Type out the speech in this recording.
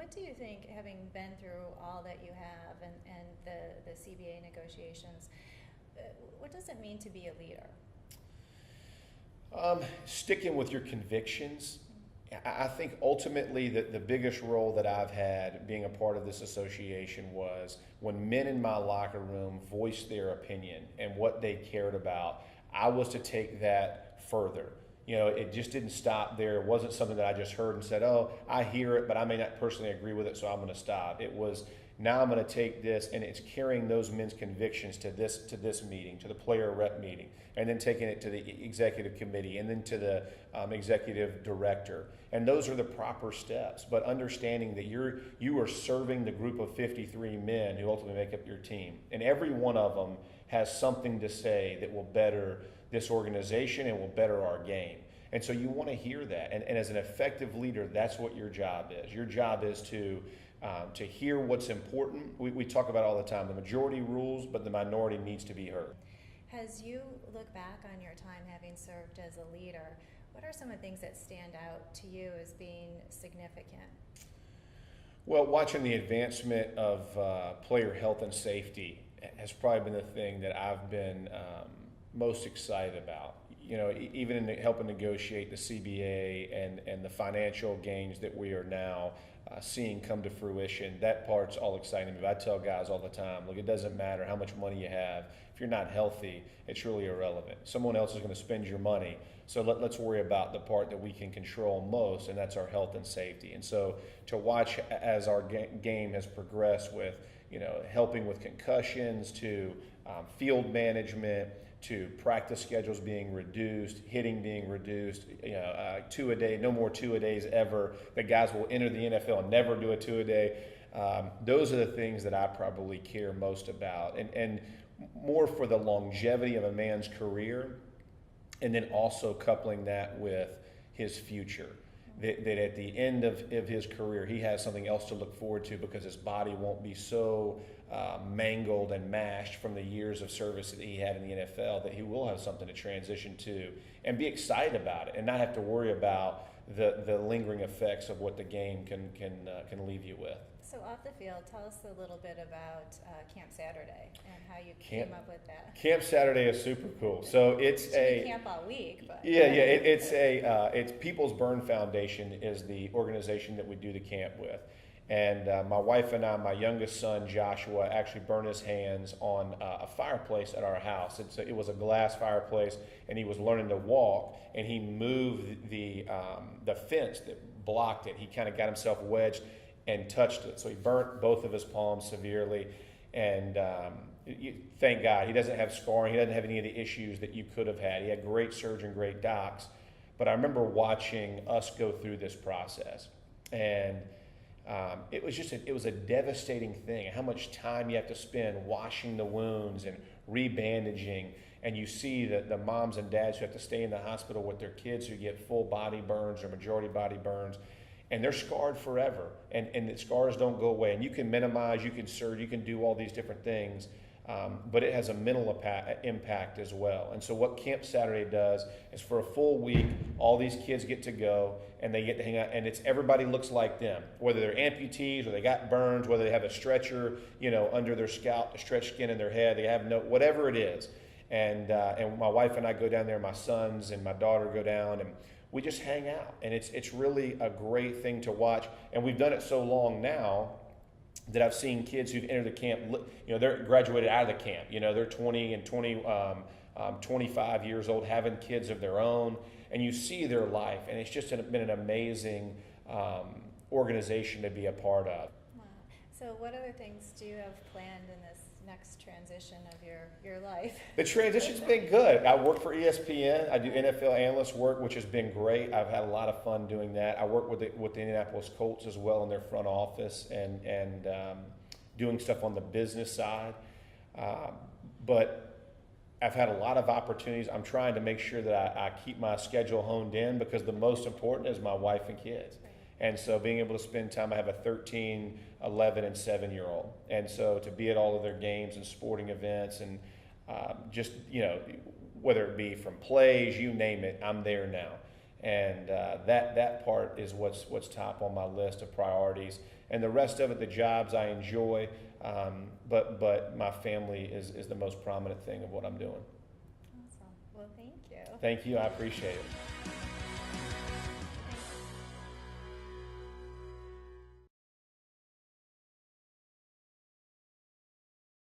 what do you think, having been through all that you have and the CBA negotiations, what does it mean to be a leader? Sticking with your convictions. I think ultimately the biggest role that I've had being a part of this association was when men in my locker room voiced their opinion and what they cared about, I was to take that further. You know, it just didn't stop there. It wasn't something that I just heard and said, oh, I hear it, but I may not personally agree with it, so I'm going to stop. It was, now I'm going to take this, and it's carrying those men's convictions to this meeting, to the player rep meeting, and then taking it to the executive committee, and then to the executive director. And those are the proper steps. But understanding that you are serving the group of 53 men who ultimately make up your team, and every one of them has something to say that will better this organization and will better our game. And so you want to hear that. And as an effective leader, that's what your job is. Your job is to hear what's important. We talk about it all the time. The majority rules, but the minority needs to be heard. As you look back on your time having served as a leader, what are some of the things that stand out to you as being significant? Well, watching the advancement of player health and safety has probably been the thing that I've been most excited about. You know, even in helping negotiate the CBA and the financial gains that we are now seeing come to fruition, that part's all exciting to me. I tell guys all the time, look, it doesn't matter how much money you have. If you're not healthy, it's really irrelevant. Someone else is going to spend your money. So let's worry about the part that we can control most, and that's our health and safety. And so to watch as our game has progressed with, you know, helping with concussions to field management, to practice schedules being reduced, hitting being reduced, you know, 2 a day, no more 2 a days ever. The guys will enter the NFL and never do a 2 a day. Those are the things that I probably care most about, and more for the longevity of a man's career, and then also coupling that with his future. That at the end of his career, he has something else to look forward to because his body won't be so mangled and mashed from the years of service that he had in the NFL, that he will have something to transition to and be excited about it and not have to worry about the lingering effects of what the game can leave you with. So off the field, tell us a little bit about Camp Saturday and how you came up with that. Camp Saturday is super cool. So it's camp all week, but it's People's Burn Foundation is the organization that we do the camp with, and my wife and I, my youngest son Joshua, actually burned his hands on a fireplace at our house. It was a glass fireplace, and he was learning to walk, and he moved the fence that blocked it. He kind of got himself wedged and touched it. So he burnt both of his palms severely. And thank God he doesn't have scarring. He doesn't have any of the issues that you could have had. He had great surgeon, great docs. But I remember watching us go through this process. And it was a devastating thing, how much time you have to spend washing the wounds and rebandaging. And you see the moms and dads who have to stay in the hospital with their kids who get full body burns or majority body burns. And they're scarred forever, and the scars don't go away. And you can minimize, you can surge, you can do all these different things, but it has a mental impact as well. And so what Camp Saturday does is for a full week, all these kids get to go, and they get to hang out, and everybody looks like them, whether they're amputees or they got burns, whether they have a stretcher, you know, under their scalp, to stretch skin in their head, they have whatever it is. And my wife and I go down there, my sons and my daughter go down, and we just hang out, and it's really a great thing to watch. And we've done it so long now that I've seen kids who've entered the camp, you know, they're graduated out of the camp. You know, they're 20 and 25 years old, having kids of their own, and you see their life, and it's just been an amazing organization to be a part of. Wow. So what other things do you have planned in this next transition of your life? The transition's been good. I work for ESPN. I do NFL analyst work, which has been great. I've had a lot of fun doing that. I work with the Indianapolis Colts as well in their front office and doing stuff on the business side. But I've had a lot of opportunities. I'm trying to make sure that I keep my schedule honed in, because the most important is my wife and kids. And so being able to spend time, I have a 13, 11, and 7-year-old. And so to be at all of their games and sporting events and just, you know, whether it be from plays, you name it, I'm there now. And that part is what's top on my list of priorities. And the rest of it, the jobs I enjoy, but my family is the most prominent thing of what I'm doing. Awesome. Well, thank you. Thank you. I appreciate it.